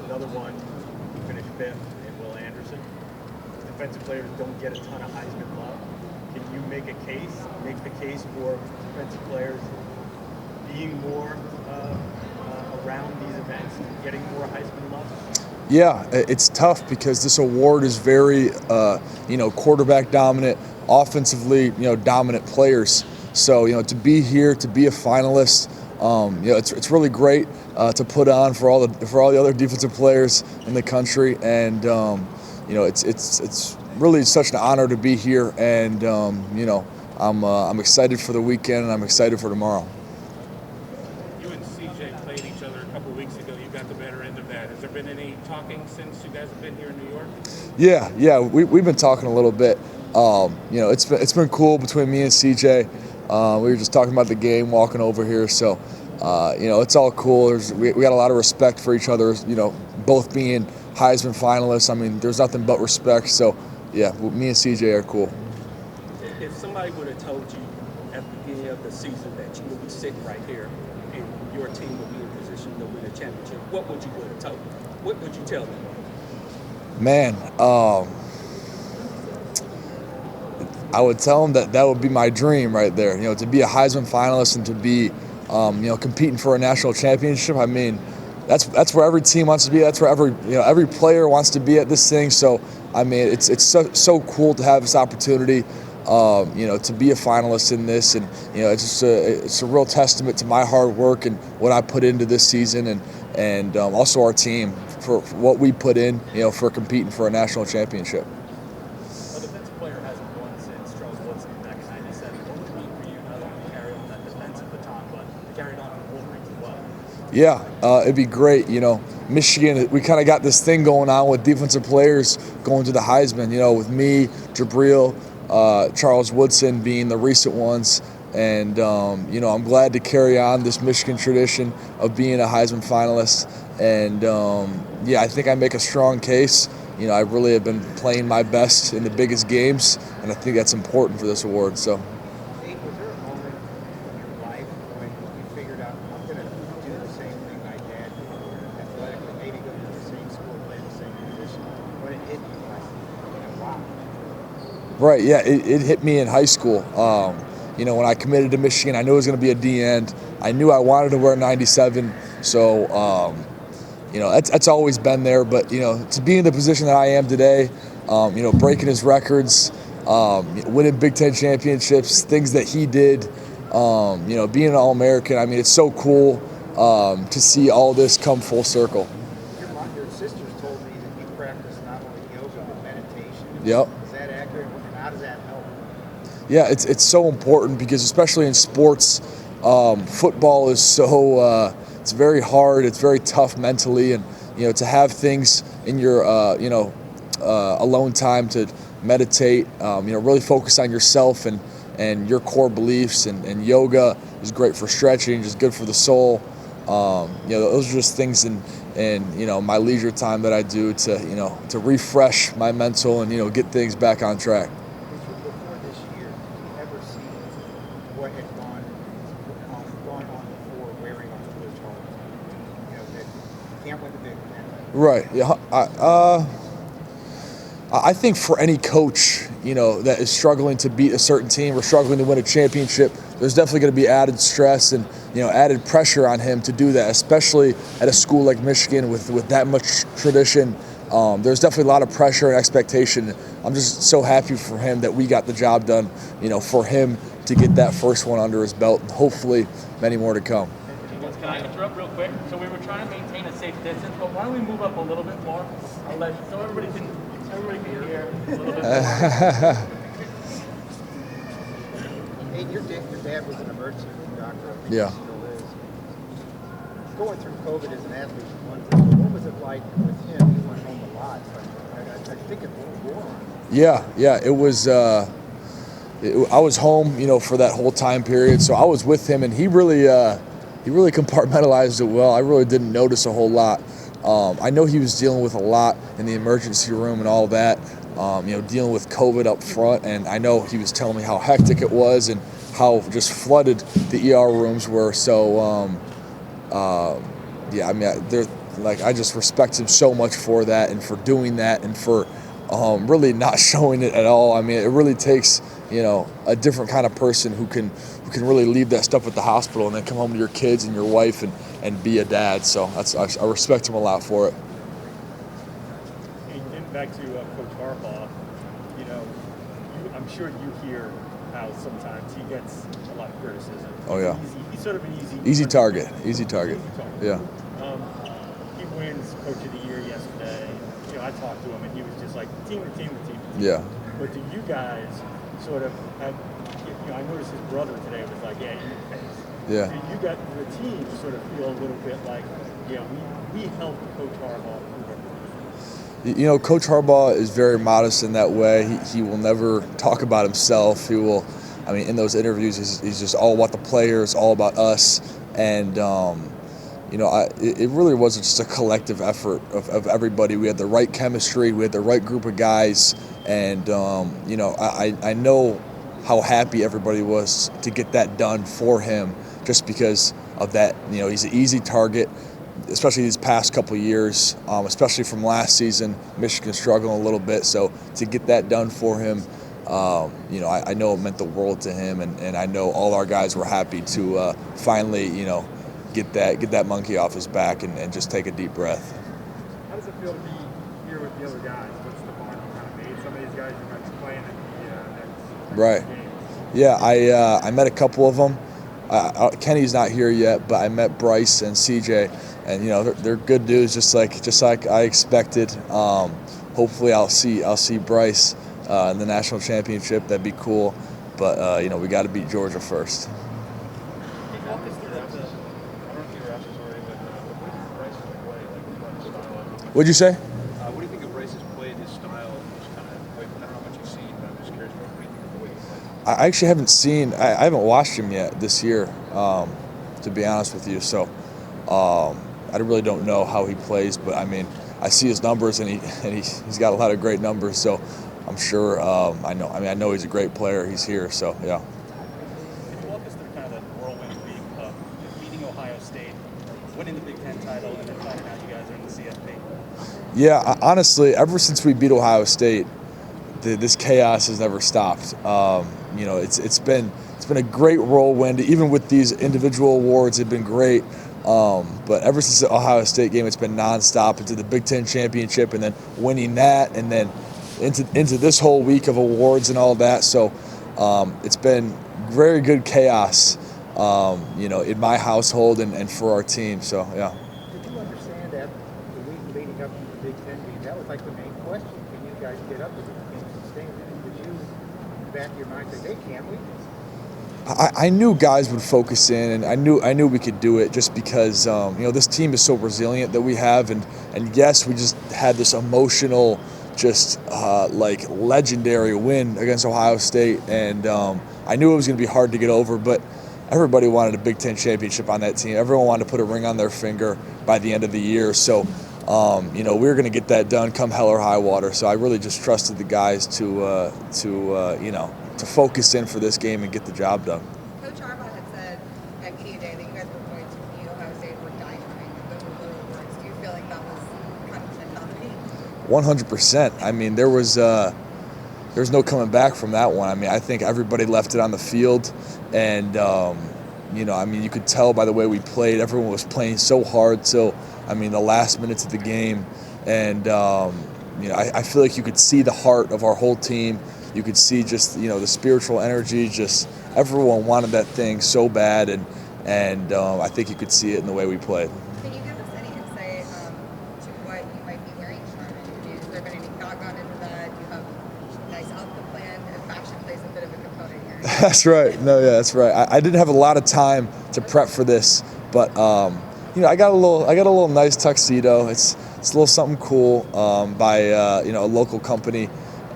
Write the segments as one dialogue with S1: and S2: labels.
S1: Another one finished fifth in Will Anderson. Defensive players don't get a ton of Heisman love. Can you make the case for defensive players being more around these events and getting more Heisman love?
S2: Yeah, it's tough because this award is very, quarterback dominant, offensively, dominant players. So, to be here, to be a finalist, it's really great to put on for all the other defensive players in the country, and it's really such an honor to be here, and I'm excited for the weekend, and I'm excited for tomorrow.
S3: You and CJ played each other a couple weeks ago. You got the better end of that. Has there been any talking since you guys have been here in New York?
S2: Yeah, we've been talking a little bit. It's been cool between me and CJ. We were just talking about the game, walking over here. So, it's all cool. We got a lot of respect for each other. Both being Heisman finalists. I mean, there's nothing but respect. So, yeah, me and CJ are cool.
S4: If somebody would have told you at the beginning of the season that you would be sitting right here and your team would be in position to win a championship, what would you have told them? What would you tell them?
S2: Man, I would tell them that would be my dream right there. To be a Heisman finalist and to be, competing for a national championship. I mean, that's where every team wants to be. That's where every player wants to be at this thing. So, I mean, it's so cool to have this opportunity. To be a finalist in this, and it's a real testament to my hard work and what I put into this season, and also our team for what we put in, for competing for a national championship.
S1: A defensive player hasn't won since Stroud back in '97. What would it mean for you not only to carry on that defensive baton, but to carry it on in the Wolverines as well?
S2: Yeah, it'd be great. Michigan, we kind of got this thing going on with defensive players going to the Heisman. With me, Jabril, Charles Woodson being the recent ones, and I'm glad to carry on this Michigan tradition of being a Heisman finalist. And I think I make a strong case. I really have been playing my best in the biggest games, and I think that's important for this award. So.
S5: Hey, was there a moment in your life when you figured out, I'm going to do the same thing my dad did, athletically, maybe go to the same school, play the same position, when it hit you, like, wow.
S2: Right, yeah, it hit me in high school. When I committed to Michigan, I knew it was going to be a D end. I knew I wanted to wear 97, so that's always been there. But to be in the position that I am today, breaking his records, winning Big Ten championships, things that he did, being an All-American. I mean, it's so cool to see all this come full circle.
S5: Your sisters told me that you practice not only yoga but meditation.
S2: Yep.
S5: Is that accurate? How does that help?
S2: Yeah, it's so important because especially in sports, football is so it's very hard. It's very tough mentally, and to have things in your alone time to meditate, really focus on yourself and your core beliefs. And yoga is great for stretching, just good for the soul. Those are just things in my leisure time that I do to refresh my mental and get things back on track.
S5: Before this year, did you ever see what had gone on before wearing on the Twitch hole? That you can't win the Big Ten.
S2: Right. Yeah. I think for any coach, that is struggling to beat a certain team or struggling to win a championship, there's definitely going to be added stress and added pressure on him to do that, especially at a school like Michigan with that much tradition. There's definitely a lot of pressure and expectation. I'm just so happy for him that we got the job done, for him to get that first one under his belt, and hopefully many more to come.
S6: Can I interrupt real quick? So we were trying to maintain a safe distance, but why don't we move up a little bit more? So everybody can hear a little bit more.
S5: Hey, your dad was an emergency room doctor. I think
S2: Yeah.
S5: he still is. Going through COVID as an athlete is one thing, but what was it like with him? He went home a lot. I think it wore on him.
S2: Yeah. It was. I was home, for that whole time period, so I was with him, and he really compartmentalized it well. I really didn't notice a whole lot. I know he was dealing with a lot in the emergency room and all that, dealing with COVID up front, and I know he was telling me how hectic it was and how just flooded the ER rooms were. So, like I just respect him so much for that and for doing that and for really not showing it at all. I mean, it really takes, you know, a different kind of person who can really leave that stuff at the hospital and then come home to your kids and your wife and be a dad. So I respect him a lot for it.
S1: And getting back to Coach Harbaugh, you know, I'm sure you hear how sometimes he gets a lot of criticism.
S2: Oh yeah.
S1: He's sort of an
S2: easy target. Easy target. Yeah.
S1: He wins Coach of the Year yesterday. You know, I talked to him and he was just like team.
S2: Yeah.
S1: But do you guys sort of have? You know, I noticed his brother today was like, yeah, you face.
S2: Yeah.
S1: Do you got the team sort of feel a little bit like, yeah, we helped Coach Harbaugh.
S2: You know, Coach Harbaugh is very modest in that way. He will never talk about himself. He will, I mean, in those interviews, he's just all about the players, all about us. And, you know, it really was just a collective effort of everybody. We had the right chemistry. We had the right group of guys. And, you know, I know how happy everybody was to get that done for him just because of that. You know, he's an easy target, especially these past couple of years, especially from last season. Michigan struggling a little bit, so to get that done for him, you know, I know it meant the world to him, and I know all our guys were happy to finally, you know, get that monkey off his back and just take a deep breath.
S1: How does it feel to be here with the other guys? What's the bond you kind of made? Some of these guys you might be playing in the next
S2: Right.
S1: games.
S2: Yeah, I met a couple of them. Kenny's not here yet, but I met Bryce and CJ, and you know they're good dudes, just like I expected. Hopefully, I'll see Bryce in the national championship. That'd be cool, but you know we got to beat Georgia first. What'd you say?
S7: What do you think of Bryce's play and his style? Just kind of, like, I don't know how much you've seen, but I'm just curious what you think of the way he plays.
S2: I actually haven't seen. I haven't watched him yet this year, to be honest with you. So I really don't know how he plays, but I mean, I see his numbers and he's got a lot of great numbers. So I'm sure. I know he's a great player. He's here. So yeah.
S6: Can you walk us through kind of the whirlwind week of beating Ohio State, winning the Big Ten title, and then finding out you guys are in the CFP?
S2: Yeah, honestly, ever since we beat Ohio State, this chaos has never stopped. You know, it's been a great whirlwind. Even with these individual awards, they've been great. But ever since the Ohio State game, it's been nonstop into the Big Ten championship, and then winning that, and then into this whole week of awards and all that. So it's been very good chaos. You know, in my household and for our team. So yeah.
S5: Did you understand that the week leading up to the Big Ten game, that was like the main question. Can you guys get up to the game and sustain it? Did you, in the back of your mind, say, hey, can't we?
S2: I knew guys would focus in, and I knew we could do it just because you know this team is so resilient that we have, and yes, we just had this emotional, just like legendary win against Ohio State, and I knew it was going to be hard to get over, but everybody wanted a Big Ten championship on that team. Everyone wanted to put a ring on their finger by the end of the year, so you know we were going to get that done come hell or high water. So I really just trusted the guys to you know, to focus in for this game and get the job done.
S8: Coach Harbaugh had said at Media Day that you guys were going to beat Ohio State and were dynamite. Those were literal words. Do you feel like that was kind of the mentality?
S2: 100%. I mean, there was no coming back from that one. I mean, I think everybody left it on the field, and you know, I mean, you could tell by the way we played. Everyone was playing so hard till, I mean, the last minutes of the game, and you know, I feel like you could see the heart of our whole team. You could see just, you know, the spiritual energy. Just everyone wanted that thing so bad, and I think you could see it in the way we played.
S8: Can you give us any insight to what you might be wearing, Sharman? Has there been any thought gone into that? Do you have a nice outfit plan? And fashion plays a bit of a component here.
S2: That's right. No, yeah, that's right. I didn't have a lot of time to prep for this, but you know, I got a little nice tuxedo. It's a little something cool by you know, a local company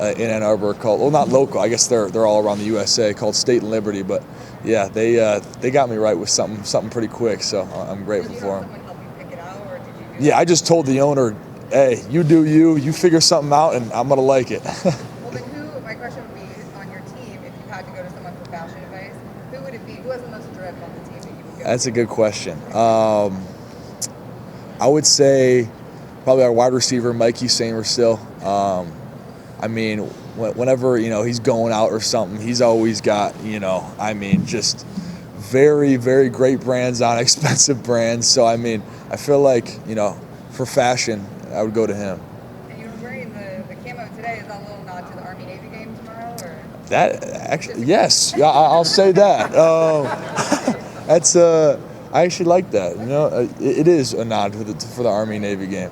S2: in Ann Arbor called, well, not local. I guess they're all around the USA, called State and Liberty. But yeah, they got me right with something pretty quick. So I'm grateful for them.
S8: Did you have someone help you pick it out, or did you?
S2: Yeah, I just told the owner, hey, you do you figure something out, and I'm gonna like it.
S8: Well, then my question would be, on your team, if you had to go to someone for fashion advice, who would it be? Who has the most drip on the team that you would go
S2: That's a good question. I would say probably our wide receiver, Mikey Samer still. I mean, whenever, he's going out or something, he's always got, just very, very great brands on expensive brands. So, I mean, I feel like, for fashion, I would go to him.
S8: And you were wearing the camo today. Is that a little nod to the Army-Navy game tomorrow? Or?
S2: That, actually, yes. Yeah, I'll say that. That's, I actually like that. It is a nod for the Army-Navy game.